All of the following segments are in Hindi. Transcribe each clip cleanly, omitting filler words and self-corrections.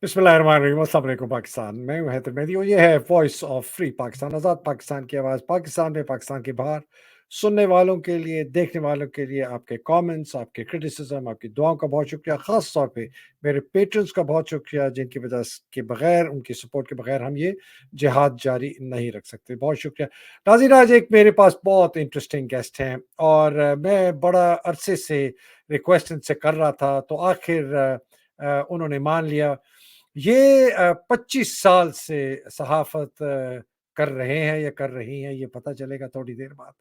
बिस्मिल्लाहिर्रहमानिर्रहीम, अस्सलाम वालेकुम पाकिस्तान। मैं हूं हैदर मेहदी और ये है वॉइस ऑफ फ्री पाकिस्तान, आज़ाद पाकिस्तान की आवाज़। पाकिस्तान में, पाकिस्तान के बाहर सुनने वालों के लिए, देखने वालों के लिए आपके कमेंट्स, आपके क्रिटिसिज्म, आपकी दुआओं का बहुत शुक्रिया। ख़ास तौर पे मेरे पेट्रन्स का बहुत शुक्रिया, जिनकी वजह के बगैर, उनकी सपोर्ट के बगैर हम ये जिहाद जारी नहीं रख सकते। बहुत शुक्रिया। नाज़रीन, आज एक मेरे पास बहुत इंटरेस्टिंग गेस्ट हैं और मैं बड़ा अरसे से रिक्वेस्ट इनसे कर रहा था, तो आखिर उन्होंने मान लिया। ये 25 साल से सहाफ़त कर रहे हैं या कर रही हैं, ये पता चलेगा थोड़ी देर बाद।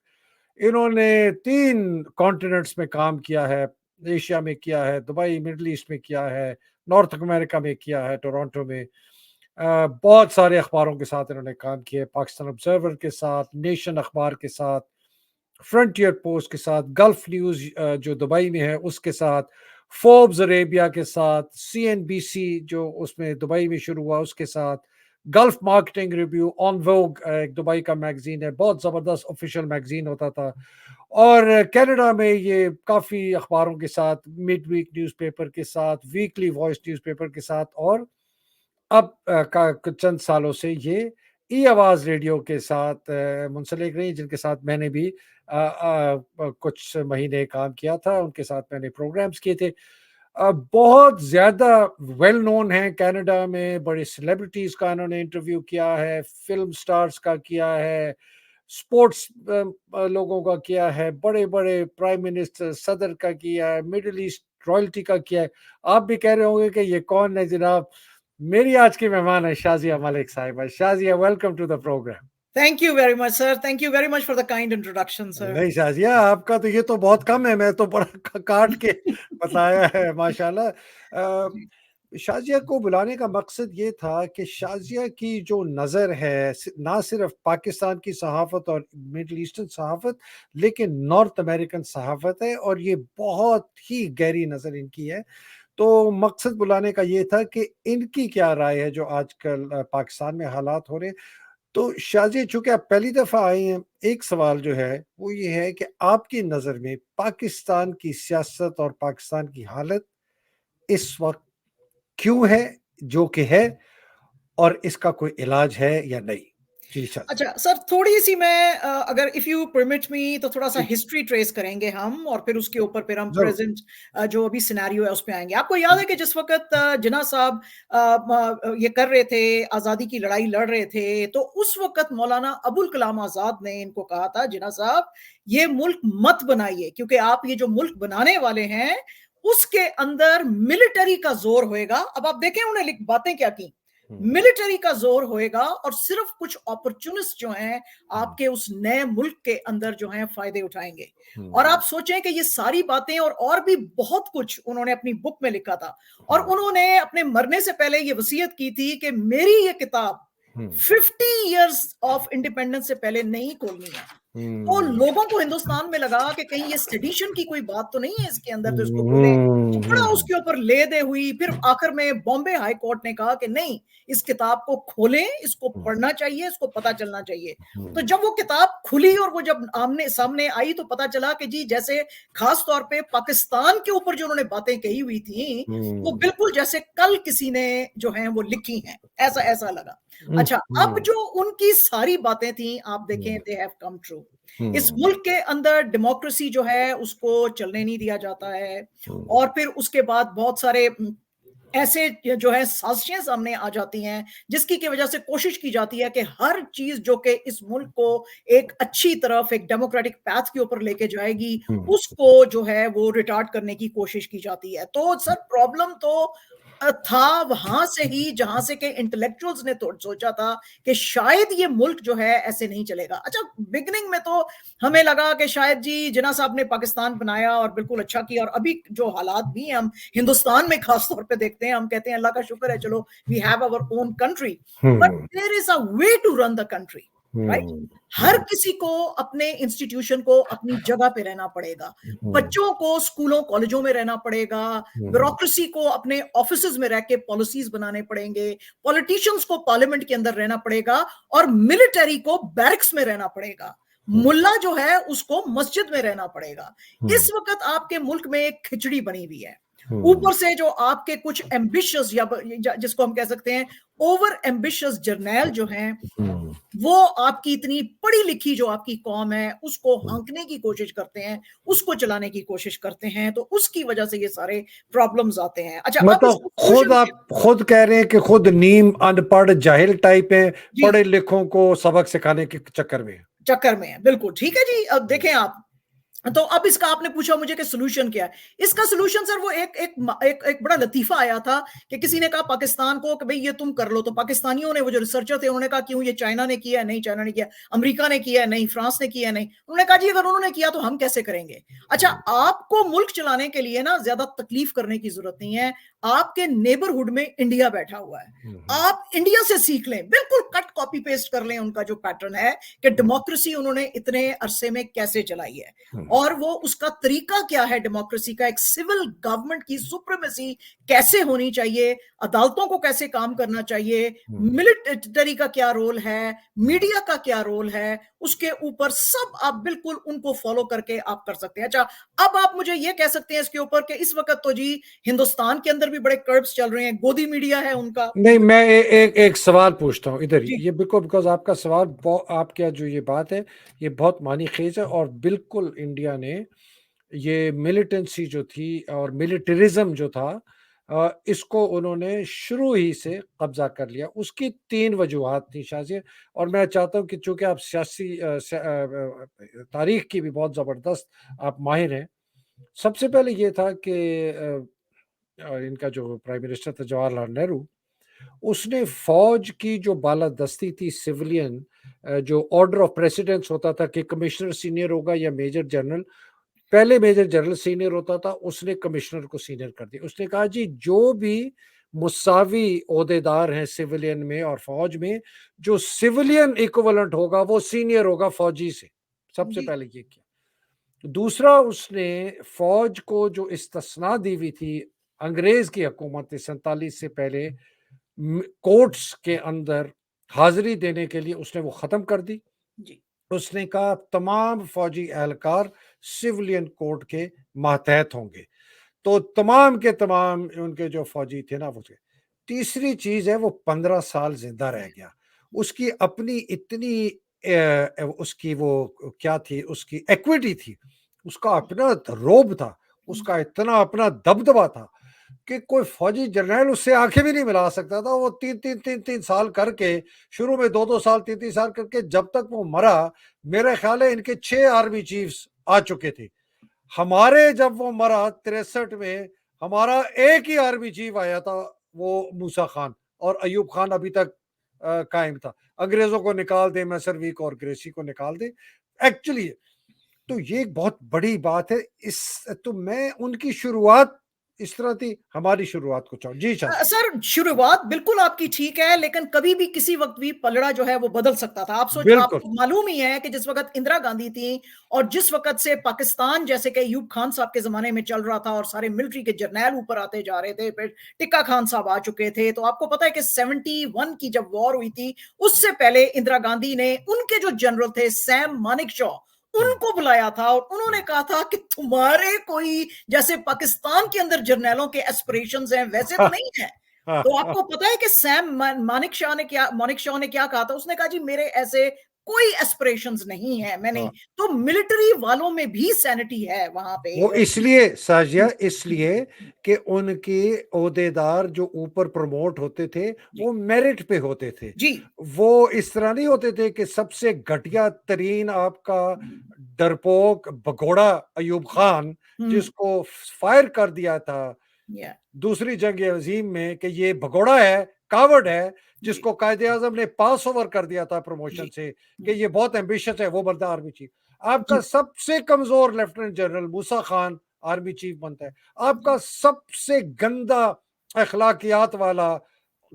इन्होंने 3 कॉन्टिनेंट्स में काम किया है, एशिया में किया है, दुबई, मिडल ईस्ट में किया है, नॉर्थ अमेरिका में किया है, टोरंटो में। बहुत सारे अखबारों के साथ इन्होंने काम किया है, पाकिस्तान ऑब्ज़र्वर के साथ, नेशन अखबार के साथ, फ्रंटियर पोस्ट के साथ, गल्फ न्यूज़ जो दुबई में है उसके साथ, फोर्ब्स अरेबिया के साथ, सीएनबीसी जो उसमें दुबई में शुरू हुआ उसके साथ, गल्फ मार्केटिंग रिव्यू, ऑन वोग एक दुबई का मैगजीन है, बहुत ज़बरदस्त ऑफिशियल मैगजीन होता था। और कनाडा में ये काफ़ी अखबारों के साथ, मिड वीक न्यूज़पेपर के साथ, वीकली वॉइस न्यूज़पेपर के साथ, और अब का चंद सालों से ये ई आवाज़ रेडियो के साथ मुंसलिक रही, जिनके साथ मैंने भी कुछ महीने काम किया था, उनके साथ मैंने प्रोग्राम्स किए थे। बहुत ज़्यादा वेल नोन हैं कनाडा में, बड़े सेलिब्रिटीज़ का इन्होंने इंटरव्यू किया है, फ़िल्म स्टार्स का किया है, स्पोर्ट्स लोगों का किया है, बड़े-बड़े प्राइम मिनिस्टर, सदर का किया है, मिडल ईस्ट रॉयल्टी का किया है। आप भी कह रहे होंगे कि ये कौन है जनाब? मेरी आज की मेहमान है शाज़िया मलिक साहिबा। Shazia, welcome to the programme. Thank you very much, sir. Thank you very much for the kind introduction, sir. नहीं शाज़िया, आपका तो ये तो बहुत कम है, मैं तो बड़ा काट के बताया है माशाल्लाह। जी, शाज़िया को बुलाने का मकसद ये था कि शाज़िया की जो नज़र है, ना सिर्फ पाकिस्तान की सहाफ़त और मिडल ईस्टर्न सहाफ़त, लेकिन नॉर्थ अमेरिकन सहाफ़त है, और ये बहुत ही गहरी नज़र इनकी है। तो मकसद बुलाने का ये था कि इनकी क्या राय है जो आजकल पाकिस्तान में हालात हो रहे हैं। तो शाज़िया, चूँकि आप पहली दफ़ा आई हैं, एक सवाल जो है वो ये है कि आपकी नज़र में पाकिस्तान की सियासत और पाकिस्तान की हालत इस वक़्त क्यों है जो कि है, और इसका कोई इलाज है या नहीं? जी शाज़िया। अच्छा सर, थोड़ी-सी मैं अगर इफ यू परमिट मी तो थोड़ा-सा जी, हिस्ट्री ट्रेस करेंगे हम और फिर उसके ऊपर फिर हम ज़रूर। प्रेज़ेंट जो अभी सिनेरियो है उस पे आएँगे। आपको याद है कि जिस वक़्त जिन्ना साहब ये कर रहे थे, आज़ादी की लड़ाई लड़ रहे थे, तो उस वक़्त मौलाना अबुल कलाम आज़ाद ने इनको कहा था, जिन्ना साहब ये मुल्क मत बनाइए, क्योंकि आप ये जो मुल्क बनाने वाले हैं, उसके अंदर मिलिटरी का ज़ोर होएगा। अब आप देखें उन्हें बातें क्या की, हुँ, मिलिटरी का जोर होएगा और सिर्फ कुछ अपॉर्चुनिस्ट जो हैं हुँ, आपके उस नए मुल्क के अंदर जो हैं फायदे उठाएंगे। और हुँ, आप सोचें कि ये सारी बातें और भी बहुत कुछ उन्होंने अपनी बुक में लिखा था, और हुँ, उन्होंने अपने मरने से पहले ये वसीयत की थी कि मेरी ये किताब हुँ, 50 इयर्स ऑफ इंडिपेंडेंस से पहले नहीं खोलनी है। तो हुँ, लोगों को हिंदुस्तान में लगा कि कहीं ये सेडिशन की कोई बात तो नहीं है इसके अंदर, तो इसको खोलें। हुँ, बड़ा हुँ, उसके ऊपर ले-दे हुई, फिर आखिर में बॉम्बे हाई कोर्ट ने कहा कि नहीं, इस किताब को खोलें, इसको हुँ, पढ़ना चाहिए, इसको पता चलना चाहिए। तो हुँ, जब वो किताब खुली और वो जब आमने-सामने आई, तो पता चला कि जी जैसे खास तौर पे पाकिस्तान के ऊपर जो उन्होंने बातें कही हुई थी, वो हुँ, बिल्कुल जैसे कल किसी ने जो है वो लिखी हैं, ऐसा ऐसा लगा। हुँ, अच्छा, अब हुँ, जो उनकी सारी बातें थी, आप देखें हुँ, दे हैव कम ट्रू। इस हुँ, मुल्क के अंदर डेमोक्रेसी जो है उसको चलने नहीं दिया जाता है, हुँ, और फिर उसके बाद बहुत सारे ऐसे जो है साजिशें सामने आ जाती हैं, जिसकी की वजह से कोशिश की जाती है कि हर चीज जो कि इस मुल्क को एक अच्छी तरफ, एक डेमोक्रेटिक पैथ के ऊपर लेके जाएगी, हुँ, उसको जो है वो रिटार्ड करने की कोशिश की जाती है। तो सर प्रॉब्लम तो था वहां से ही जहां से के इंटेलेक्चुअल्स ने तो सोचा था कि शायद ये मुल्क जो है ऐसे नहीं चलेगा। अच्छा, बिगनिंग में तो हमें लगा कि शायद जी जिन्ना साहब ने पाकिस्तान बनाया और बिल्कुल अच्छा किया, और अभी जो हालात भी हैं हम हिंदुस्तान में खास तौर पे देखते हैं, हम कहते हैं अल्लाह का शुक्र है, चलो we have our own country, but hmm, there is a way to run the country, right? Hmm, हर हुँ, किसी को अपने इंस्टीट्यूशन को अपनी जगह पे रहना पड़ेगा, हुँ, बच्चों को स्कूलों कॉलेजों में रहना पड़ेगा, हुँ, ब्यूरोक्रेसी को अपने ऑफिसेज में रह के पॉलिसीज बनाने पड़ेंगे, पॉलिटिशियंस को पार्लियामेंट के अंदर रहना पड़ेगा, और मिलिटरी को बैरक्स में रहना पड़ेगा, हुँ, मुल्ला जो है उसको मस्जिद में रहना पड़ेगा। हुँ, इस वक्त आपके मुल्क में एक खिचड़ी बनी हुई है, ऊपर से जो आपके कुछ एम्बिशियस या जिसको हम कह सकते हैं ओवर एम्बिशियस जर्नैल जो हैं, वो आपकी इतनी पढ़ी लिखी जो आपकी कौम है उसको हाँकने की कोशिश करते हैं, उसको चलाने की कोशिश करते हैं, तो उसकी वजह से ये सारे प्रॉब्लम्स आते हैं। अच्छा, अब मतलब खुद सॉल्यूशन आप खुद कह रहे हैं कि खुद नीम अनपढ़ जाहिल टाइप है, जी पढ़े लिखों को सबक सिखाने के चक्कर में। चक्कर में है, बिल्कुल ठीक है जी। अब देखें आप, तो अब इसका आपने पूछा मुझे कि सोल्यूशन क्या है। इसका सोल्यूशन सर वो एक बड़ा लतीफा आया था कि किसी ने कहा पाकिस्तान को कि भाई ये तुम कर लो, तो पाकिस्तानियों ने, वो जो रिसर्चर थे, उन्होंने कहा क्यों, ये चाइना ने किया है? नहीं, चाइना ने किया। अमेरिका ने किया है? नहीं। फ्रांस ने किया है? नहीं। उन्होंने कहा जी अगर उन्होंने किया तो हम कैसे करेंगे? अच्छा, आपको मुल्क चलाने के लिए ना ज्यादा तकलीफ करने की जरूरत नहीं है। आपके नेबरहुड में इंडिया बैठा हुआ है, आप इंडिया से सीख लें, बिल्कुल कट कॉपी पेस्ट कर लें उनका जो पैटर्न है कि डेमोक्रेसी उन्होंने इतने अरसे में कैसे चलाई है, और वो उसका तरीका क्या है डेमोक्रेसी का, एक सिविल गवर्नमेंट की सुप्रीमेसी कैसे होनी चाहिए, अदालतों को कैसे काम करना चाहिए, मिलिट्री का क्या रोल है, मीडिया का क्या रोल है, उसके ऊपर सब आप बिल्कुल उनको फॉलो करके आप कर सकते हैं। अच्छा, अब आप मुझे ये कह सकते हैं इसके ऊपर कि इस वक्त तो जी हिंदुस्तान के अंदर भी बड़े कर्ब्स चल रहे हैं, गोदी मीडिया है उनका। नहीं, मैं एक सवाल पूछता हूँ इधर ही, जी ये बिल्कुल, बिकॉज आपका सवाल आपका जो ये बात है ये बहुत मानी खेज है, और बिल्कुल इंडिया ने ये मिलिटेंसी जो थी और मिलिटरिज्म जो था, इसको उन्होंने शुरू ही से कब्जा कर लिया। उसकी 3 वजूहात थी शायद, और मैं चाहता हूँ कि चूंकि आप सियासी तारीख की भी बहुत ज़बरदस्त आप माहिर हैं। सबसे पहले ये था कि इनका जो प्राइम मिनिस्टर था जवाहरलाल नेहरू, उसने फौज की जो बालादस्ती थी, सिविलियन जो ऑर्डर ऑफ प्रेसिडेंस होता था कि कमिश्नर सीनियर होगा या मेजर जनरल, पहले मेजर जनरल सीनियर होता था, उसने कमिश्नर को सीनियर कर दिया। उसने कहा जी जो भी मुसावी ओहदेदार हैं सिविलियन में और फौज में, जो सिविलियन इक्विवेलेंट होगा वो सीनियर होगा फौजी से। सबसे जी पहले ये किया। दूसरा, उसने फौज को जो इस्तिस्ना दी हुई थी अंग्रेज की हुकूमत ने 47 से पहले कोर्ट्स के अंदर हाजिरी देने के लिए, उसने वो खत्म कर दी। जी उसने कहा तमाम फौजी एहलकार सिविलियन कोर्ट के मातहत होंगे, तो तमाम के तमाम उनके जो फौजी थे ना वो थे। तीसरी चीज है, वो 15 साल जिंदा रह गया। उसकी अपनी इतनी उसकी वो क्या थी, उसकी इक्विटी थी, उसका अपना रोब था, उसका इतना अपना दबदबा था कि कोई फौजी जर्नल उससे आंखें भी नहीं मिला सकता था। वो 3 साल करके, शुरू में 2 साल 3 साल करके, जब तक वो मरा, मेरे ख्याल है इनके 6 आर्मी चीफ्स आ चुके थे। हमारे जब वो मरा 63 में, हमारा एक ही आर्मी चीफ आया था, वो मूसा खान, और अयूब खान अभी तक कायम था। अंग्रेजों को निकाल दे, मैसरवीक और ग्रेसी को निकाल दे एक्चुअली। तो ये एक बहुत बड़ी बात है। इस तो मैं उनकी शुरुआत इस तरह थी, हमारी शुरुआत कुछ और। जी शाह। सर, शुरुआत बिल्कुल आपकी ठीक है, लेकिन कभी भी किसी वक्त भी पलड़ा जो है वो बदल सकता था। बिल्कुल। आपको मालूम ही है कि जिस वक्त इंदिरा गांधी थी और जिस वक्त से पाकिस्तान जैसे कि अयूब खान साहब के जमाने में चल रहा था और सारे मिलिट्री के जर्नैल ऊपर आते जा रहे थे, फिर टिक्का खान साहब आ चुके थे, तो आपको पता है कि 71 की जब वॉर हुई थी, उससे पहले इंदिरा गांधी ने उनके जो जनरल थे सैम मानेकशॉ, उनको बुलाया था और उन्होंने कहा था कि तुम्हारे कोई जैसे पाकिस्तान के अंदर जर्नैलों के एस्पिरेशंस हैं वैसे तो नहीं है। तो आपको पता है कि सैम मानिक शॉ ने क्या कहा था? उसने कहा जी मेरे ऐसे कोई एस्पिरेशंस नहीं है, मैंने, तो मिलिट्री वालों में भी सैनिटी है वहां पे। वो इसलिए साजिया, इसलिए कि उनके ओहदेदार जो ऊपर प्रमोट होते थे जी वो मेरिट पे होते थे। जी वो इस तरह नहीं होते थे कि सबसे घटिया तरीन आपका डरपोक भगोड़ा अयूब खान, हम्म जिसको फायर कर दिया था या दूसरी जंग अजीम में, कि ये भगोड़ा है, कावड़ है, जी जिसको कायदे आजम ने पास ओवर कर दिया था प्रमोशन जी से कि ये बहुत एम्बिशियस है, वो बनता आर्मी चीफ। आपका जी सबसे कमजोर लेफ्टिनेंट जनरल मूसा खान आर्मी चीफ बनता है। आपका सबसे गंदा अखलाकियात वाला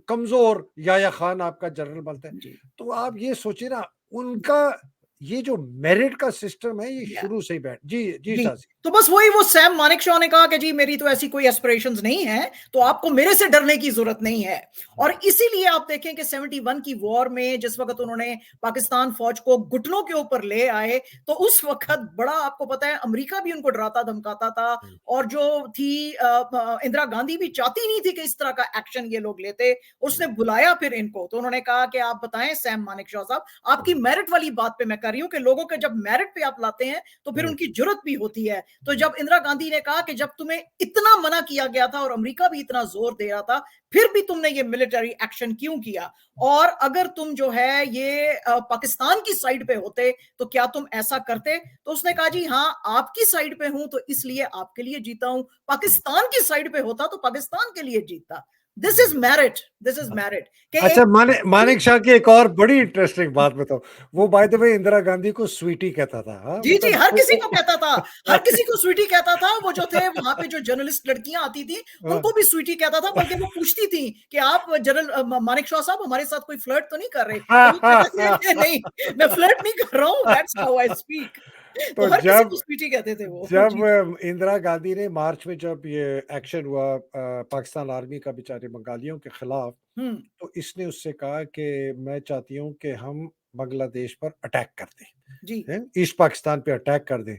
कमजोर याया खान आपका जनरल बनता है। जी तो आप ये सोचिए ना, उनका ये जो मेरिट का सिस्टम है ये या शुरू से ही बैठ। जी जी जी शाह जी। तो बस वही वो सैम मानेकशॉ ने कहा कि जी मेरी तो ऐसी कोई एस्पिरेशंस नहीं है, तो आपको मेरे से डरने की जरूरत नहीं है। और इसीलिए आप देखें कि 71 की वॉर में जिस वक्त उन्होंने पाकिस्तान फौज को घुटनों के ऊपर ले आए, तो उस वक्त बड़ा आपको पता है अमेरिका भी उनको डराता धमकाता था, और जो थी इंदिरा गांधी भी चाहती नहीं थी कि इस तरह का एक्शन ये लोग लेते। उसने बुलाया फिर इनको, तो उन्होंने कहा कि आप बताएं सैम मानेकशॉ साहब, आपकी मेरिट वाली बात पे मैं कर रही हूं कि लोगों के जब मेरिट पे आप लाते हैं तो फिर उनकी जरूरत भी होती है। तो जब इंदिरा गांधी ने कहा कि जब तुम्हें इतना मना किया गया था और अमेरिका भी इतना जोर दे रहा था, फिर भी तुमने ये मिलिट्री एक्शन क्यों किया, और अगर तुम जो है ये पाकिस्तान की साइड पे होते तो क्या तुम ऐसा करते? तो उसने कहा जी हाँ, आपकी साइड पे हूं तो इसलिए आपके लिए जीता हूं, पाकिस्तान की साइड पे होता तो पाकिस्तान के लिए जीता। This is merit, this is merit. अच्छा, मानेक शाह की एक और बड़ी इंटरेस्टिंग बात बताओ। वो by the way Indira Gandhi को स्वीटी कहता था। हाँ, जी जी, मतलब हर किसी को कहता था, हर किसी को स्वीटी कहता था। वो जो थे वहां पे जो जर्नलिस्ट लड़कियां आती थी हाँ, उनको भी स्वीटी कहता था, बल्कि वो पूछती थी कि आप जनरल मानेकशॉ साहब हमारे साथ कोई फ्लर्ट तो नहीं कर रहे? तो वो कहते थे कि नहीं, मैं फ्लर्ट नहीं कर रहा हूँ, दैट्स हाउ आई स्पीक। तो तो हर किसी को जब स्वीटी कहते थे वो। जब जी जी। इंदिरा गांधी ने मार्च में जब ये एक्शन हुआ पाकिस्तान आर्मी का बेचारे बंगालियों के खिलाफ, हम्म। तो इसने उससे कहा कि मैं चाहती हूँ कि हम बांग्लादेश पर अटैक कर जी। दें, ईस्ट पाकिस्तान पे अटैक कर दें।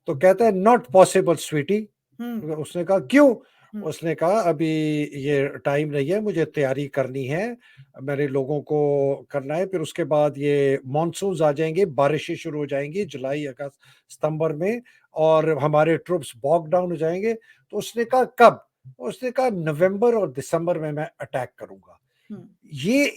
तो कहता है नॉट पॉसिबल स्वीटी। हम्म। उसने कहा क्यों? हम्म। उसने कहा अभी ये टाइम नहीं है, मुझे तैयारी करनी है, मेरे लोगों को करना है, फिर उसके बाद ये मानसून आ जाएंगे, बारिशें शुरू हो जाएंगी जुलाई अगस्त सितंबर में, और हमारे ट्रूप्स बॉक डाउन हो जाएंगे। तो उसने कहा कब? उसने कहा नवंबर और दिसंबर में मैं अटैक करूंगा। हम्म।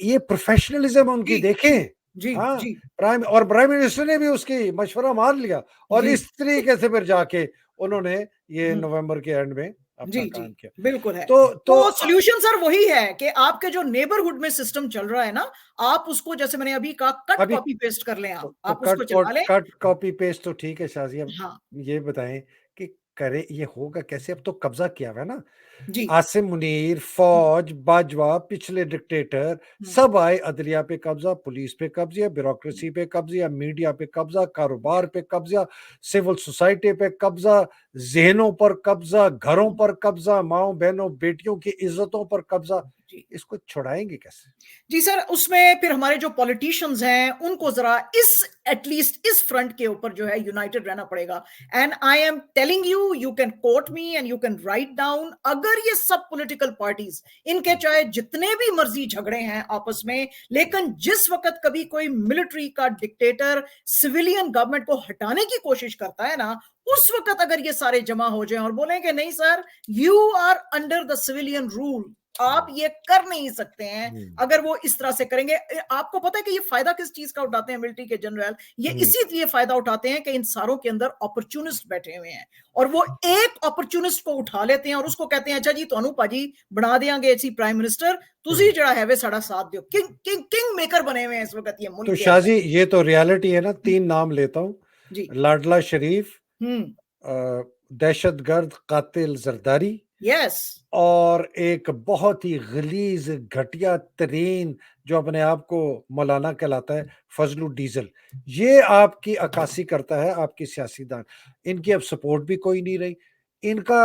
ये प्रोफेशनलिज्म उनकी जी देखें। जी। हाँ, जी प्राइम मिनिस्टर ने भी उसकी मशवरा मान लिया, और जी। इस तरीके से फिर जाके उन्होंने ये हम्म। नवंबर के एंड में जी अपना जी, काम किया। बिल्कुल है। तो तो सॉल्यूशन सर वही है कि आपके जो नेबरहुड में सिस्टम चल रहा है ना, आप उसको जैसे मैंने अभी कहा कट अभी कॉपी पेस्ट कर लें, तो आप उसको चला लें। कट कॉपी पेस्ट तो ठीक है शाजी। अब हाँ। ये बताएं कि करे ये होगा कैसे? अब तो कब्जा किया हुआ है ना, जी। आसिम मुनीर, हम्म। फौज, बाजवा, पिछले डिक्टेटर हम्म। सब आए। अदलिया पे कब्जा, पुलिस पे कब्जा, ब्यूरोक्रेसी पे कब्जा, मीडिया पे कब्जा, कारोबार पे कब्जा, सिविल सोसाइटी पे कब्जा, जहनों पर कब्जा, घरों हम्म। पर कब्जा, माओ बहनों बेटियों की इज्जतों पर कब्जा। जी इसको छुड़ाएंगे कैसे? जी सर, उसमें फिर हमारे जो पॉलिटिशियंस हैं उनको जरा इस एटलीस्ट इस फ्रंट के ऊपर जो है यूनाइटेड रहना पड़ेगा। And I am telling you, you can quote me and you can write down, अगर ये सब पॉलिटिकल पार्टीज इनके चाहे जितने भी मर्जी झगड़े हैं आपस में, लेकिन जिस वक्त कभी कोई मिलिट्री का डिक्टेटर सिविलियन गवर्नमेंट को हटाने की कोशिश करता है ना, उस वक्त अगर ये सारे जमा हो जाएं और बोलें कि नहीं sir, you are under the civilian rule, आप ये कर नहीं सकते हैं, हम्म, अगर वो इस तरह से करेंगे। आपको पता है कि ये फायदा किस चीज का उठाते हैं मिलिट्री के जनरल? ये हम्म, इसीलिए फायदा उठाते हैं कि इन सारों के अंदर अपॉर्चुनिस्ट बैठे हुए हैं, और वो एक अपॉर्चुनिस्ट को उठा लेते हैं और उसको कहते हैं अच्छा जी तो भाजी बना देंगे ऐसी प्राइम मिनिस्टर, तुझी जड़ा है वे साड़ा साथ दियो। किंग किंग किंग मेकर बने हुए हैं इस वक्त ये मुल्क तो के अंदर। शाहजी ये तो रियलिटी है ना। तीन नाम लेता हूँ। जी। लाडला शरीफ, हम्म। दहशतगर्द कातिल जरदारी, यस। और एक बहुत ही गलीज घटिया तरीन जो अपने आप को मौलाना कहलाता है, फजलू डीजल। ये आपकी अक्कासी करता है, आपकी सियासीदान। इनकी अब सपोर्ट भी कोई नहीं रही। इनका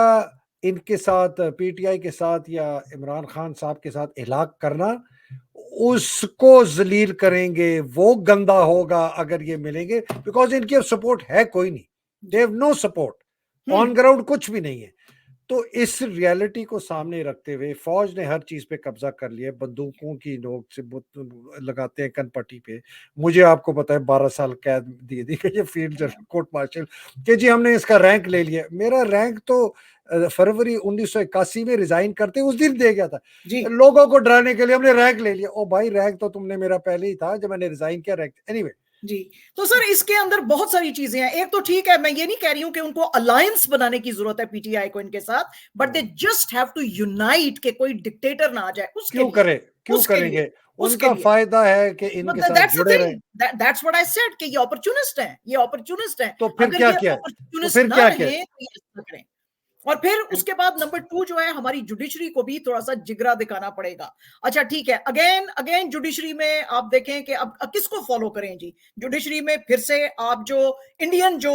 इनके साथ पीटीआई के साथ या इमरान खान साहब के साथ इलाक करना, उसको जलील करेंगे, वो गंदा होगा अगर ये मिलेंगे, बिकॉज इनकी अब सपोर्ट है कोई नहीं। दे जी। Have no support, on ground कुछ भी नहीं है। तो इस रियलिटी को सामने रखते हुए फौज ने हर चीज पे कब्जा कर लिया, बंदूकों की नोक से लगाते हैं कनपट्टी पे। मुझे आपको पता है 12 साल कैद दे दी गई है, फील्ड जनरल कोर्ट मार्शल, कि जी हमने इसका रैंक ले लिया। मेरा रैंक तो फरवरी 1981 में रिजाइन करते उस दिन दे गया था। जी लोगों को डराने के लिए हमने रैंक ले लिया। ओ भाई, रैंक तो तुमने मेरा पहले ही था जब मैंने रिजाइन किया, रैंक एनीवे। जी। तो सर इसके अंदर बहुत सारी चीजें हैं। एक तो ठीक है, मैं ये नहीं कह रही हूं कि उनको अलायंस बनाने की जरूरत है पीटीआई को इनके साथ, but they just have to unite, के कोई डिक्टेटर ना आ जाए उसके क्यों लिए। करे? क्यों उसके लिए। करेंगे? उसके उनका लिए। फायदा है कि इनके साथ दैट्स द जुड़े रहे। Thing, that's what I said कि ये अपॉर्चुनिस्ट है, ये अपॉर्चुनिस्ट है। तो फिर अगर क्या ये किया है? तो अपॉर्चुनिस्ट फिर ना क्या किया है? रहे तो ये ऐसा करें। और फिर उसके बाद नंबर 2 जो है, हमारी जुडिशरी को भी थोड़ा सा जिगरा दिखाना पड़ेगा। अच्छा ठीक है, अगेन अगेन जुडिशरी में आप देखें कि अब किसको फॉलो करें जी। जुडिशरी में फिर से आप जो इंडियन जो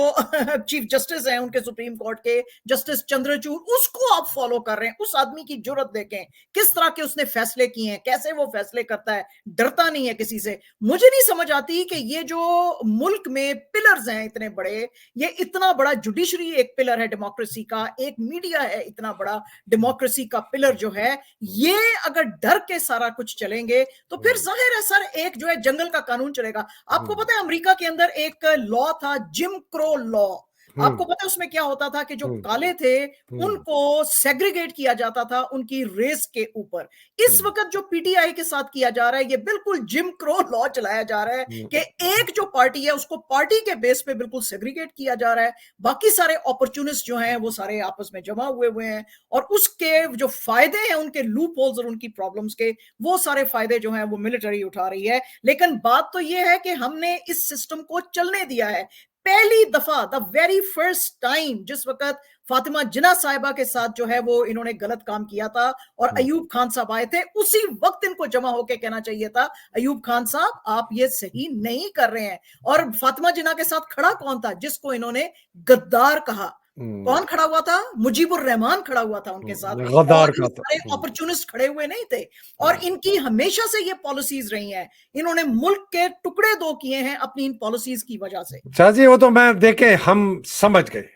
चीफ जस्टिस हैं उनके सुप्रीम कोर्ट के, जस्टिस चंद्रचूड़, उसको आप फॉलो कर रहे हैं। उस आदमी की जुर्रत देखें, किस तरह के उसने फैसले किए हैं, कैसे वो फैसले करता है, डरता नहीं है किसी से। मुझे नहीं समझ आती कि ये जो मुल्क में पिलर्स हैं इतने बड़े, ये इतना बड़ा जुडिशरी एक पिलर है डेमोक्रेसी का, एक मीडिया है इतना बड़ा डेमोक्रेसी का पिलर जो है, ये अगर डर के सारा कुछ चलेंगे तो फिर जाहिर है सर एक जो है जंगल का कानून चलेगा। आपको पता है अमेरिका के अंदर एक लॉ था, जिम क्रो लॉ। आपको पता है उसमें क्या होता था कि जो काले थे उनको सेग्रीगेट किया जाता था उनकी रेस के ऊपर। इस वक्त जो पीटीआई के साथ किया जा रहा है, ये बिल्कुल जिम क्रो लॉ चलाया जा रहा है कि एक जो पार्टी है उसको पार्टी के बेस पे बिल्कुल सेग्रीगेट किया जा रहा है, बाकी सारे अपॉर्चुनिस्ट जो हैं वो सारे आपस में जमा हुए हैं, और उसके जो फायदे हैं उनके लूप होल्स और उनकी प्रॉब्लम्स के, वो सारे फायदे जो हैं वो मिलिट्री उठा रही है। लेकिन बात तो ये है कि हमने इस सिस्टम को चलने दिया है। पहली दफा, द वेरी फर्स्ट टाइम, जिस वक्त फातिमा जिन्ना साहिबा के साथ जो है वो इन्होंने गलत काम किया था और अयूब खान साहब आए थे, उसी वक्त इनको जमा होकर कहना चाहिए था, अयूब खान साहब आप ये सही नहीं कर रहे हैं। और फातिमा जिन्ना के साथ खड़ा कौन था जिसको इन्होंने गद्दार कहा? कौन खड़ा हुआ था? मुजीबुर रहमान खड़ा हुआ था उनके साथ, गद्दार और का सारे अपॉर्चुनिस्ट खड़े हुए नहीं थे। और इनकी हमेशा से ये पॉलिसीज रही हैं, इन्होंने मुल्क के टुकड़े दो किए हैं अपनी इन पॉलिसीज की वजह से। शाह जी वो तो मैं देखे हम समझ गए।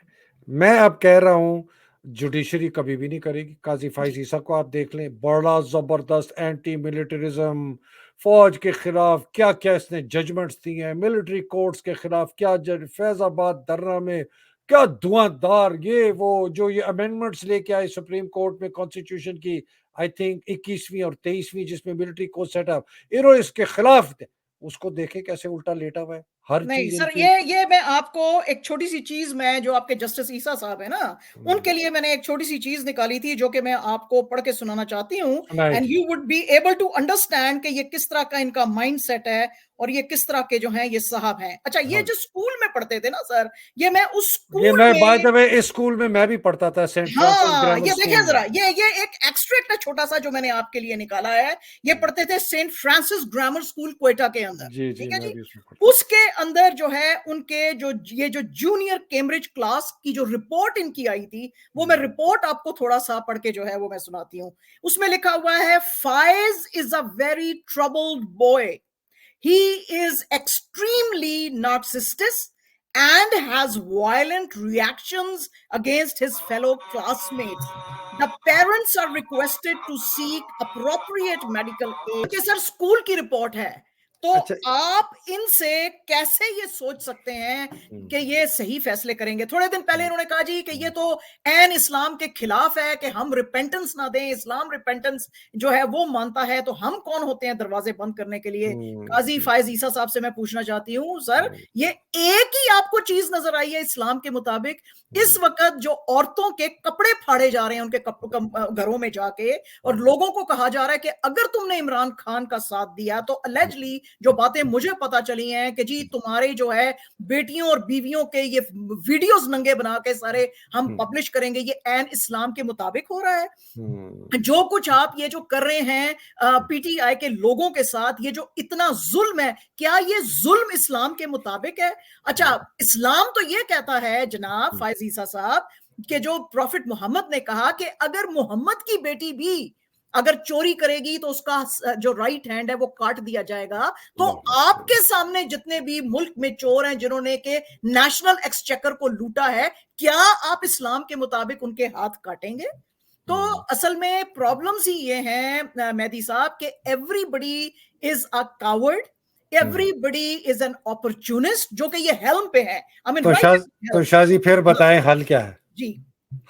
मैं अब कह रहा हूं जुडिशरी कभी भी नहीं करेगी। काजी फाइज ईसा को आप देख लें, बड़ा जबरदस्त एंटी मिलिटरिज्म, फौज के खिलाफ क्या क्या इसने जजमेंट्स दिए हैं, मिलिट्री कोर्ट्स के खिलाफ क्या जज, फैजाबाद दर्रा में क्या धुआंधार ये वो जो ये अमेंडमेंट्स लेके आए सुप्रीम कोर्ट में कॉन्स्टिट्यूशन की, आई थिंक 21वीं और 23वीं, जिसमें मिलिट्री कोर्ट सेटअप, इन्होंने इसके खिलाफ थे। उसको देखे कैसे उल्टा लेटा हुआ है, हर नहीं चीज सर, इनकी। ये मैं आपको एक छोटी सी चीज, मैं जो आपके जस्टिस ईसा साहब है ना, उनके लिए मैंने एक छोटी सी चीज निकाली थी जो कि मैं आपको पढ़ के सुनाना चाहती हूँ, सुनाए एंड जी। You would be able to understand कि ये किस तरह का इनका माइंड सेट है और ये किस तरह के जो हैं ये साहब हैं। अच्छा, ये हाँ, जो स्कूल में पढ़ते थे ना सर, ये मैं उस ये स्कूल मैं बाय द में, वे इस स्कूल में मैं भी पढ़ता था, सेंट फ्रांसिस हाँ ग्रामर ये स्कूल देखिए में। जरा, ये एक एक्सट्रैक्ट है छोटा सा जो मैंने आपके लिए निकाला है। ये पढ़ते थे Saint Francis grammar school Quetta के अंदर, जी जी, ठीक है मैं जी। भी उसमें पढ़ता उसके अंदर जो है उनके जो ये जो जूनियर कैम्ब्रिज क्लास की जो रिपोर्ट इनकी आई थी, वो मैं रिपोर्ट आपको थोड़ा सा पढ़ के जो है वो मैं सुनाती हूँ। उसमें लिखा हुआ है, Faiz is a very troubled boy, he is extremely narcissistic and has violent reactions against his fellow classmates. The parents are requested to seek appropriate medical aid. Okay, sir school की रिपोर्ट है, तो अच्छा। आप इनसे कैसे ये सोच सकते हैं कि ये सही फैसले करेंगे? थोड़े दिन पहले इन्होंने कहा जी कि ये तो एन इस्लाम के खिलाफ है कि हम रिपेंटेंस ना दें, इस्लाम रिपेंटेंस जो है वो मानता है, तो हम कौन होते हैं दरवाजे बंद करने के लिए? काजी फायज ईसा साहब से मैं पूछना चाहती हूँ सर, ये एक ही आपको चीज नजर आई है इस्लाम के मुताबिक? इस वक्त जो औरतों के कपड़े फाड़े जा रहे हैं उनके घरों में जाके, और लोगों को कहा जा रहा है कि अगर तुमने इमरान खान का साथ दिया तो अलेजली जो बातें मुझे पता चली हैं कि जी तुम्हारे जो है बेटियों और बीवियों के ये वीडियोस नंगे बना के सारे हम पब्लिश करेंगे, ये एन इस्लाम के मुताबिक हो रहा है। जो कुछ आप ये जो कर रहे हैं पीटीआई के लोगों के साथ, ये जो इतना जुल्म है, क्या ये जुल्म इस्लाम के मुताबिक है? अच्छा, इस्लाम तो ये कहता है जनाब फायज ईसा साहब कि जो प्रॉफिट मोहम्मद ने कहा कि अगर मोहम्मद की बेटी भी अगर चोरी करेगी तो उसका जो राइट हैंड है वो काट दिया जाएगा। तो आपके सामने जितने भी मुल्क में चोर हैं जिन्होंने के नेशनल एक्सचेकर को लूटा है, क्या आप इस्लाम के मुताबिक उनके हाथ काटेंगे? तो असल में प्रॉब्लम्स ही ये हैं मेहदी साहब कि everybody is a coward, everybody is an opportunist, जो कि ये हेल्म पे है। आई मीन तो शाजी फिर बताएं हल क्या है? जी,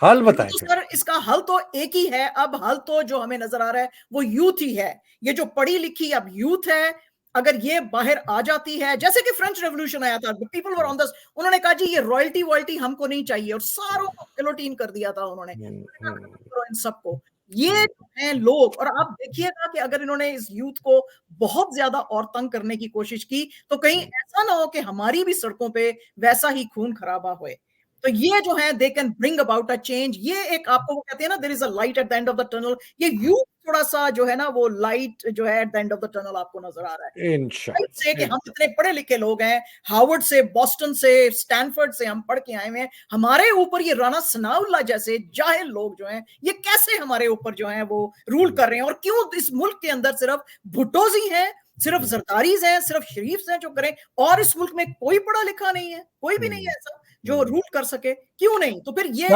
हल बताएं तो फिर। सर इसका हल तो एक ही है। अब हल तो जो हमें नजर आ रहा है वो यूथ ही है। ये जो पढ़ी लिखी अब यूथ है, अगर ये बाहर आ जाती है, जैसे कि फ्रेंच रेवोल्यूशन आया था, पीपल वर ऑन द, उन्होंने कहा जी ये रॉयल्टी वॉयल्टी हमको नहीं चाहिए, और सारों को गिलोटीन कर दिया था उन्होंने, इन सबको। ये हैं लोग, और आप देखिएगा कि अगर इन्होंने इस यूथ को बहुत ज्यादा और तंग करने की कोशिश की तो कहीं ऐसा ना हो कि हमारी भी सड़कों पे वैसा ही खून खराबा होए। तो ये जो है they can bring about a change. ये एक आपको वो कहते हैं ना, there is a light at the end of the tunnel. ये यू थोड़ा सा जो है ना वो लाइट जो है at the end of the tunnel आपको नजर आ रहा है। राइट से कि हम इंशाल्लाह। इतने पढ़े लिखे लोग हैं, हार्वर्ड से, बॉस्टन से, स्टैनफोर्ड से हम पढ़ के आए हुए हैं, हमारे ऊपर ये राणा सनाउल्लाह जैसे जाहिल लोग जो हैं ये कैसे हमारे ऊपर जो है वो रूल कर रहे हैं। और क्यों इस मुल्क के अंदर सिर्फ भुट्टोजी हैं, सिर्फ जरदारीज हैं, सिर्फ शरीफ हैं जो करें, और इस मुल्क में कोई पढ़ा लिखा नहीं है, कोई भी नहीं है ऐसा जो रूल कर सके। क्यों नहीं? तो फिर ये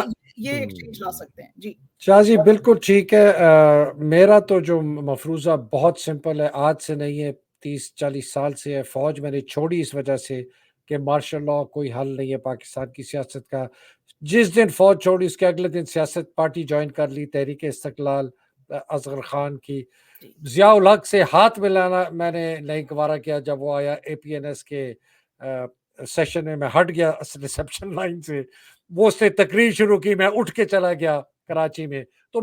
एक्सचेंज ला सकते हैं जी। शाह जी बिल्कुल ठीक है। मेरा तो जो मफरूज़ा बहुत सिंपल है, आज से नहीं है, 30-40 साल से है। फ़ौज मैंने छोड़ी इस वजह से कि मार्शल लॉ कोई हल नहीं है पाकिस्तान की सियासत का। जिस दिन फ़ौज छोड़ी उसके अगले दिन सियासत पार्टी जॉइन कर ली, तहरीक इस्तिक़लाल असगर खान की। ज़िया उल हक से हाथ मिलाना मैंने नहीं गवारा किया जब वो आया एपीएनएस के सेशन में। मैं हट गया रिसेप्शन लाइन से, वो उसने तकरीर शुरू की, मैं उठ के चला गया कराची में। तो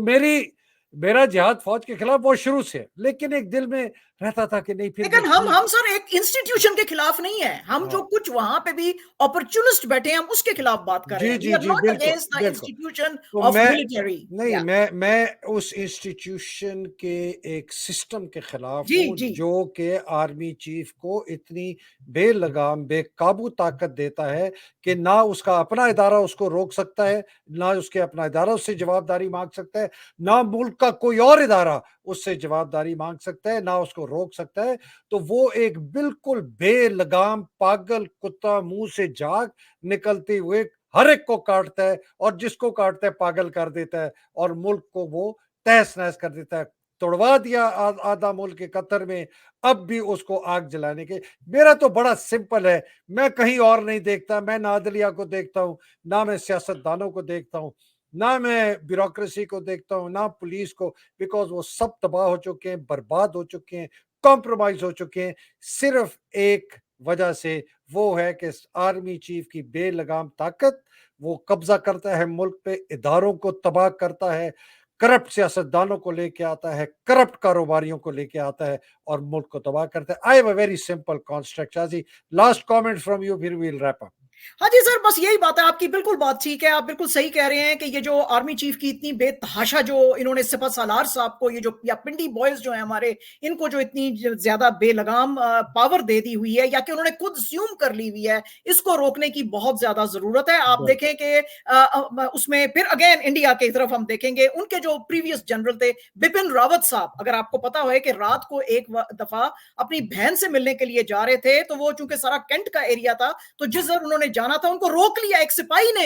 मेरा जिहाद फौज के खिलाफ बहुत शुरू से, लेकिन एक दिल में रहता था कि नहीं फिर भी लेकिन हम सर एक इंस्टीट्यूशन के खिलाफ नहीं है, हम जो कुछ वहां पे भी अपॉर्चुनिस्ट बैठे हैं हम उसके खिलाफ बात कर रहे जी हैं। We ji R G not बिल्कुल अगेंस्ट द बिल्कुल। इंस्टीट्यूशन तो ऑफ मैं मिलिट्री। नहीं, मैं उस इंस्टीट्यूशन के एक सिस्टम के खिलाफ जी हूँ जी जो कि आर्मी चीफ को इतनी बेलगाम बेकाबू ताकत देता है कि ना उसका अपना इदारा उसको रोक सकता है, ना उसके अपना इदारा उससे जवाबदारी मांग सकता है, ना मुल्क का कोई और इदारा उससे जवाबदारी मांग सकता है, ना उसको रोक सकता है। तो वो एक बिल्कुल बेलगाम पागल कुत्ता, मुंह से झाग निकलते हुए हर एक को काटता है, और जिसको काटता है पागल कर देता है, और मुल्क को वो तहस नहस कर देता है। तोड़वा दिया आधा मुल्क के कतर में, अब भी उसको आग जलाने के। मेरा तो बड़ा सिंपल है, मैं कहीं और नहीं देखता, मैं ना अदलिया को देखता हूँ, ना मैं सियासतदानों को देखता हूँ, ना मैं ब्यूरोक्रेसी को देखता हूँ, ना पुलिस को, बिकॉज वो सब तबाह हो चुके हैं, बर्बाद हो चुके हैं, कॉम्प्रोमाइज हो चुके हैं। सिर्फ एक वजह से, वो है कि आर्मी चीफ की बेलगाम ताकत, वो कब्जा करता है मुल्क पे, इदारों को तबाह करता है, करप्ट सियासतदानों को लेके आता है, करप्ट कारोबारियों को लेके आता है, और मुल्क को तबाह करता है। I have a very simple construct. Shaji, last comment from you, फिर वील रैप अप। हाँ जी सर, बस यही बात है, आपकी बिल्कुल बात ठीक है। आप बिल्कुल सही कह रहे हैं कि ये जो आर्मी चीफ की इतनी बेतहाशा जो इन्होंने सिपह सालार साहब को, ये जो या पिंडी बॉयज जो है हमारे, इनको जो इतनी ज्यादा बेलगाम पावर दे दी हुई है, या कि उन्होंने खुद अस्यूम कर ली हुई है, इसको रोकने की बहुत ज्यादा जरूरत है। आप देखें कि उसमें फिर अगेन इंडिया की तरफ हम देखेंगे, उनके जो प्रीवियस जनरल थे बिपिन रावत साहब, अगर आपको पता हो कि रात को एक दफा अपनी बहन से मिलने के लिए जा रहे थे, तो वो चूंकि सारा कैंट का एरिया था, तो जिस घर उन्होंने जाना था उनको रोक लिया एक सिपाही ने,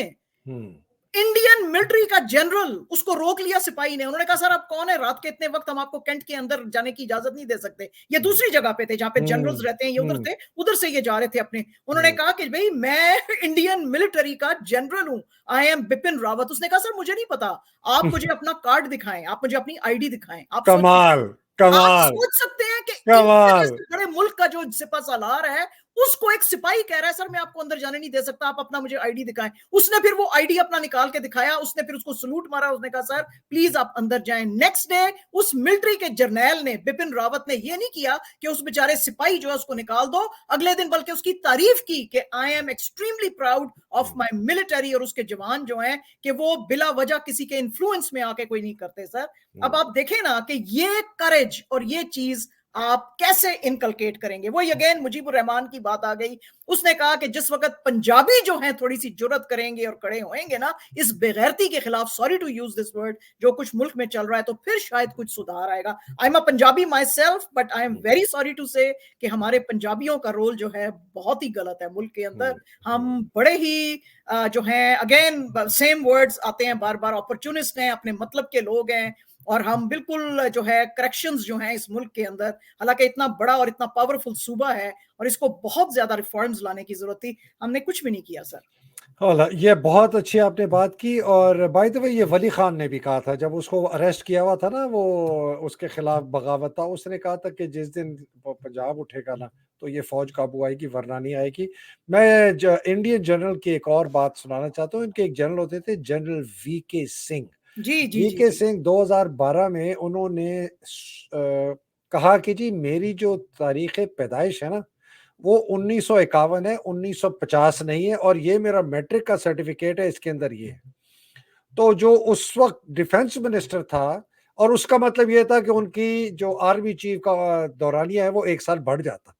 इंडियन मिलिट्री का जनरल, उसको रोक लिया सिपाही ने। उन्होंने कहा सर आप कौन है, रात के इतने वक्त हम आपको कैंट के अंदर जाने की इजाजत नहीं दे सकते। ये दूसरी जगह पे थे जहां पे जनरल्स रहते हैं, ये उधर थे, उधर से ये जा रहे थे अपने। उन्होंने कहा कि भाई मैं इंडियन मिलिट्री का जनरल हूं, आई एम बिपिन रावत। उसने कहा सर मुझे नहीं पता, आप मुझे अपना कार्ड दिखाएं, आप मुझे अपनी आईडी दिखाएं। कमाल आप कमाल सोच सकते हैं कि इंडिया कमाल। जैसे बड़े मुल्क का जो सिपह सालार है, उसको एक सिपाही कह रहा है सर मैं आपको अंदर जाने नहीं दे सकता, आप अपना मुझे आईडी दिखाएं। उसने फिर वो आईडी अपना निकाल के दिखाया, उसने फिर उसको सलूट मारा, उसने कहा सर प्लीज आप अंदर जाएं। नेक्स्ट डे उस मिलिट्री के जर्नैल ने, बिपिन रावत ने, ये नहीं किया कि उस बेचारे सिपाही जो है उसको निकाल दो अगले दिन, बल्कि उसकी तारीफ की कि I am extremely proud of my military, और उसके जवान जो है कि वो बिला वजह किसी के इन्फ्लुएंस में आके कोई नहीं करते सर। अब आप देखें ना कि ये करेज और ये चीज आप कैसे इनकलकेट करेंगे। वही अगेन मुजीबुर रहमान की बात आ गई, उसने कहा कि जिस वक्त पंजाबी जो हैं थोड़ी सी जुर्रत करेंगे और खड़े होंगे ना इस बेगैरती के खिलाफ, sorry to use this word, जो कुछ मुल्क में चल रहा है, तो फिर शायद कुछ सुधार आएगा। I am a Punjabi myself, but I am very sorry to say कि हमारे पंजाबियों का रोल जो है बहुत ही गलत है मुल्क के अंदर। हम बड़े ही जो है अगेन सेम वर्ड्स आते हैं बार बार, अपॉर्चुनिस्ट हैं, अपने मतलब के लोग हैं, और हम बिल्कुल जो है करेक्शंस जो हैं इस मुल्क के अंदर, हालांकि इतना बड़ा और इतना पावरफुल सूबा है और इसको बहुत ज्यादा रिफॉर्म्स लाने की जरूरत थी, हमने कुछ भी नहीं किया सर। हाँ, ये बहुत अच्छी आपने बात की। और बाय द वे ये वली खान ने भी कहा था जब उसको अरेस्ट किया हुआ था ना, वो उसके खिलाफ बगावत था, उसने कहा था कि जिस दिन पंजाब उठेगा ना तो ये फौज काबू आएगी, वरना नहीं आएगी। मैं इंडियन जनरल की एक और बात सुनाना चाहता हूँ। इनके एक जनरल होते थे, जनरल वीके सिंह। जी जी जी वीके जी सिंह 2012 में उन्होंने कहा कि जी मेरी जो तारीख पैदाइश है ना वो 1951 है, 1950 नहीं है, और ये मेरा मैट्रिक का सर्टिफिकेट है, इसके अंदर ये है। तो जो उस वक़्त डिफेंस मिनिस्टर था, और उसका मतलब ये था कि उनकी जो आर्मी चीफ का दौरानिया है वो 1 साल बढ़ जाता।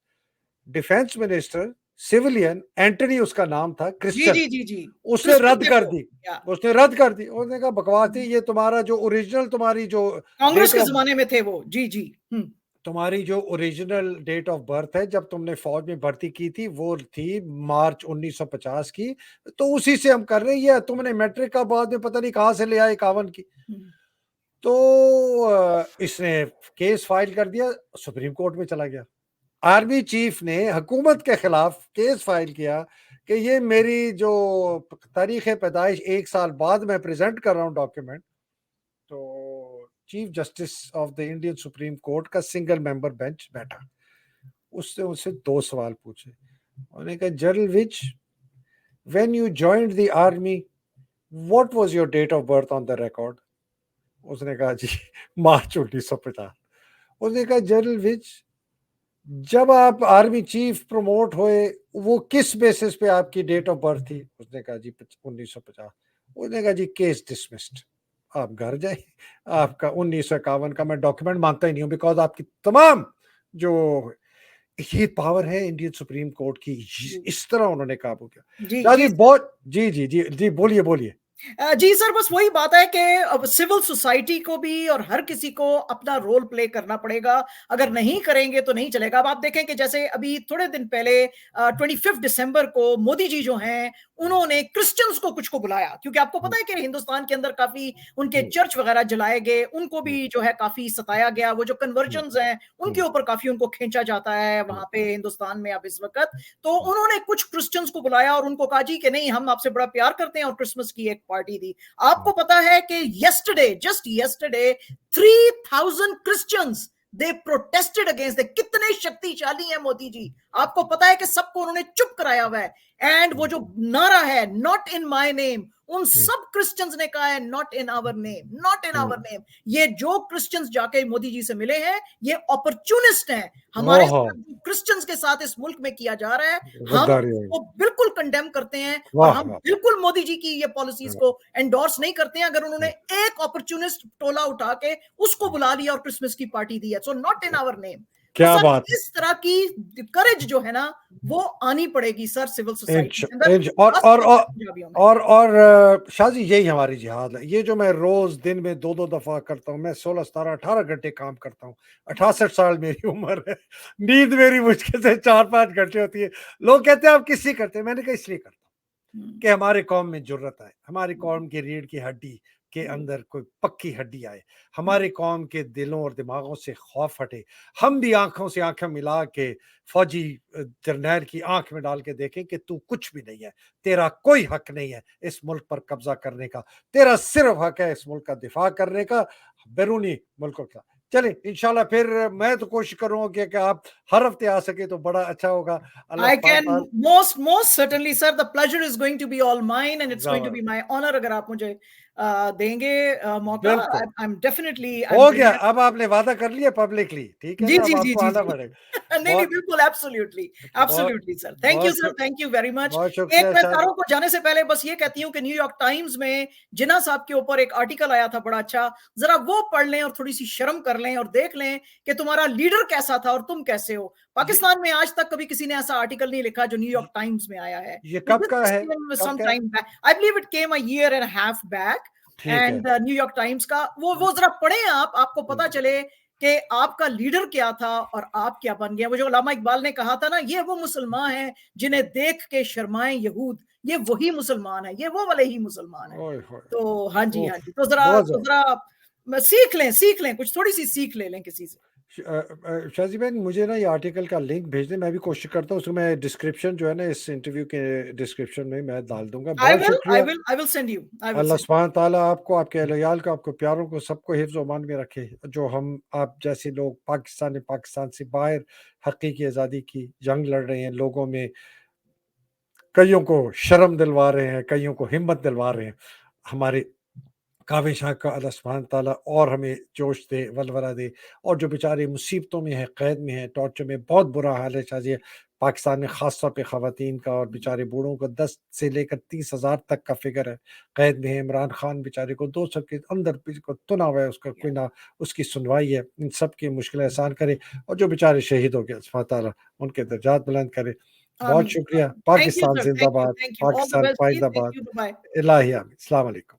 डिफेंस मिनिस्टर सिविलियन एंटनी उसका नाम था, जी, क्रिश्चियन, जी, जी, जी। उसने क्रिस्टन रद्द कर टेको दी। या उसने रद्द कर दी। उसने कहा बकवास थी, ये तुम्हारा जो ओरिजिनल तुम्हारी जो कांग्रेस डेट के ऑफ ज़माने में थे वो। जी, जी। हुँ। तुम्हारी जो ओरिजिनल डेट ऑफ बर्थ है, जब तुमने फौज में भर्ती की थी, वो थी मार्च 1950 की, तो उसी से हम कर रहे हैं। ये तुमने मैट्रिक का बाद में पता नहीं कहाँ से ले आए 51 की। हुँ। तो इसने केस फाइल कर दिया, सुप्रीम कोर्ट में चला गया। आर्मी चीफ ने हुकूमत के खिलाफ केस फाइल किया कि ये मेरी जो तारीख पैदाइश 1 साल बाद मैं प्रेजेंट कर रहा हूँ डॉक्यूमेंट। तो chief justice of the Indian supreme court का सिंगल मेंबर बेंच बैठा। उसने उनसे 2 सवाल पूछे। उन्होंने कहा, general which, when you joined the army, what was your date of birth on the record? उसने कहा, जी मार्च 1950। उसने कहा, जनरल विच, जब आप आर्मी चीफ प्रमोट हुए, वो किस बेसिस पे आपकी डेट ऑफ बर्थ थी? उसने कहा, जी 1950। उसने कहा, जी केस डिसमिस्ड, आप घर जाए। आपका 1951 का मैं डॉक्यूमेंट मानता ही नहीं हूँ, बिकॉज आपकी तमाम जो ये पावर है इंडियन सुप्रीम कोर्ट की, जी। इस तरह उन्होंने काबू किया। जी, शाह जी जी। बहुत, जी जी जी जी, बोलिए बोलिए। जी सर, बस वही बात है कि अब सिविल सोसाइटी को भी और हर किसी को अपना रोल प्ले करना पड़ेगा। अगर नहीं करेंगे तो नहीं चलेगा। अब आप देखें कि जैसे अभी थोड़े दिन पहले 25 दिसंबर को मोदी जी जो हैं, उन्होंने क्रिश्चियंस को कुछ को बुलाया, क्योंकि आपको हम्म, पता है कि हिंदुस्तान के अंदर काफ़ी उनके हम्म, चर्च वगैरह जलाए गए, उनको हम्म, भी जो है काफ़ी सताया गया। वो जो हम्म, कन्वर्जन्स हैं, उनके हम्म, ऊपर काफ़ी उनको खींचा जाता है हम्म, वहाँ पे हिंदुस्तान में अब इस वक़्त। तो उन्होंने कुछ क्रिश्चियंस को बुलाया और उनको कहा जी कि नहीं, हम आपसे बड़ा प्यार करते हैं, और क्रिसमस की एक पार्टी दी। हम्म, आपको पता है कि yesterday, just yesterday, 3000 Christians they protested against. कितने शक्तिशाली हैं मोदी जी। आपको पता है कि सबको उन्होंने चुप कराया हुआ है। एंड वो जो नारा है, नॉट इन माय नेम, उन हम्म, सब क्रिश्चियंस ने कहा है not in our name, not in hmm, our name. ये जो क्रिश्चियंस जाके मोदी जी से मिले हैं, ये अपॉर्चुनिस्ट हैं। हमारे ओहो, साथ जो क्रिश्चियंस के साथ इस मुल्क में किया जा रहा है, हम गद्दारी होगी। उसको बिल्कुल कंडेम करते हैं, और वाह हम वाह। बिल्कुल मोदी जी की ये पॉलिसीज हम्म, को एंडोर्स नहीं करते हैं। अगर उन्होंने हम्म, एक अपॉर्चुनिस्ट टोला उठा के उसको बुला लिया और क्रिसमस की पार्टी दी है, so not in our name. तो क्या सर, बात है। इस तरह की करेज जो है ना, वो आनी पड़ेगी सर सिविल सोसाइटी इंच के अंदर, इंच खास तौर पे पंजाबियों में। शाह जी, यही हमारी जिहाद है। ये जो मैं रोज दिन में 2-2 दफा करता हूँ, मैं 16 17 18 घंटे काम करता हूँ। 68 साल मेरी उम्र है। नींद मेरी मुश्किल से 4-5 घंटे होती है। लोग कहते हैं आप किस लिए करते हैं? मैंने कहा इसलिए करता हूँ हम्म, कि हमारे कौम में जुर्रत आए, हमारी हम्म, कौम की रीढ़ की हड्डी के अंदर कोई पक्की हड्डी आए, हम्म, हमारी कौम के दिलों और दिमागों से खौफ हटे। हम भी आंखों से आंखें मिला के फौजी जरनैल की आंख में डाल के देखें कि तू कुछ भी नहीं है, तेरा कोई हक नहीं है इस मुल्क पर कब्जा करने का, तेरा सिर्फ हक है इस मुल्क का दिफा करने का, बैरूनी मुल्कों का। चले इंशाल्लाह, फिर मैं तो कोशिश करूंगा कि आप हर हफ्ते आ सके तो बड़ा अच्छा होगा। अल्लाह I सुब्हान can ताला। most certainly, sir. The pleasure is going to be all mine, and it's going to be my honor. अगर आप मुझे देंगे मौका, बिल्कुल I'm definitely, I'm हो very गया। happy. अब आपने वादा कर लिया पब्लिकली, ठीक है जी, ना? अब जी, जी, आपको जी, आना जी। पड़ेगा। नहीं, नहीं, बहुत बिल्कुल, एब्सोल्युटली, बहुत एब्सोल्युटली सर। थैंक यू बहुत sir, thank you very much. बहुत एक शुक्रिया मैं शायद। सारों को जाने से पहले बस ये कहती हूँ कि न्यूयॉर्क टाइम्स में जिन्ना साहब के ऊपर एक आर्टिकल आया था बड़ा अच्छा, जरा वो पढ़ लें और थोड़ी सी शर्म कर लें और देख लें कि तुम्हारा लीडर कैसा था और तुम कैसे हो। ये पाकिस्तान में आज तक कभी किसी ने ऐसा आर्टिकल नहीं लिखा जो न्यूयॉर्क टाइम्स में आया है। ये कब का This है? came कब some का है? time back. I believe it came a year and a half back. ठीक है। एंड न्यूयॉर्क टाइम्स का वो जरा पढ़ें आप, आपको पता चले कि आपका लीडर क्या था और आप क्या बन गए। वो जो उलामा इकबाल ने कहा था ना, ये वो मुसलमान हैं जिन्हें देख के शर्माए यहूद, ये वही मुसलमान है, ये वो वाले ही मुसलमान है। ओए होए। तो हाँ जी, हाँ उफ, जी, तो जरा बहुत तो ज़्यादा। जरा सीख लें कुछ, थोड़ी सी सीख ले लें किसी से। शाजी बहन, मुझे ना ये आर्टिकल का लिंक भेज दें, मैं भी कोशिश करता हूँ उसको मैं डिस्क्रिप्शन जो है ना इस इंटरव्यू के डिस्क्रिप्शन में मैं डाल दूंगा। बहुत शुक्रिया। I will send you, I will Allah send. Subhan ताला आपको, आपके अहलियाल को, आपको प्यारों को, सबको हिफ्ज़ व अमान में रखे। जो हम आप जैसे लोग पाकिस्तान से बाहर हकीकी आज़ादी की जंग लड़ रहे हैं, लोगों में कईयों को शर्म दिलवा रहे हैं, कईयों को हिम्मत दिलवा रहे हैं। हमारे काविश हक का अल्लाह सुब्हान ताला और हमें जोश दे, वलवला दे, और जो बेचारे मुसीबतों में हैं, कैद में हैं, टॉर्चर में, बहुत बुरा हाल है शाहजी पाकिस्तान में, ख़ास तौर पे ख़वातीन का, और बेचारे बूढ़ों का 10 से लेकर 30,000 तक का फ़िगर है, कैद में है। इमरान खान बेचारे को 200 के अंदर को तुना हुआ है, उसका कोई ना उसकी सुनवाई है। इन सब की मुश्किलें आसान करे, और जो बेचारे शहीद हो गए अल्लाह सुब्हान ताला उनके दर्जात बुलंद करे। बहुत आमीन, शुक्रिया। आमीन। थैंक यू पाकिस्तान सर, ज़िंदाबाद, thank you. All the Pakistan best जी, थैंक फ़ाइज़ाबाद, यू, बाय-बाय। इलाही आमीन। अस्सलाम वालेकुम।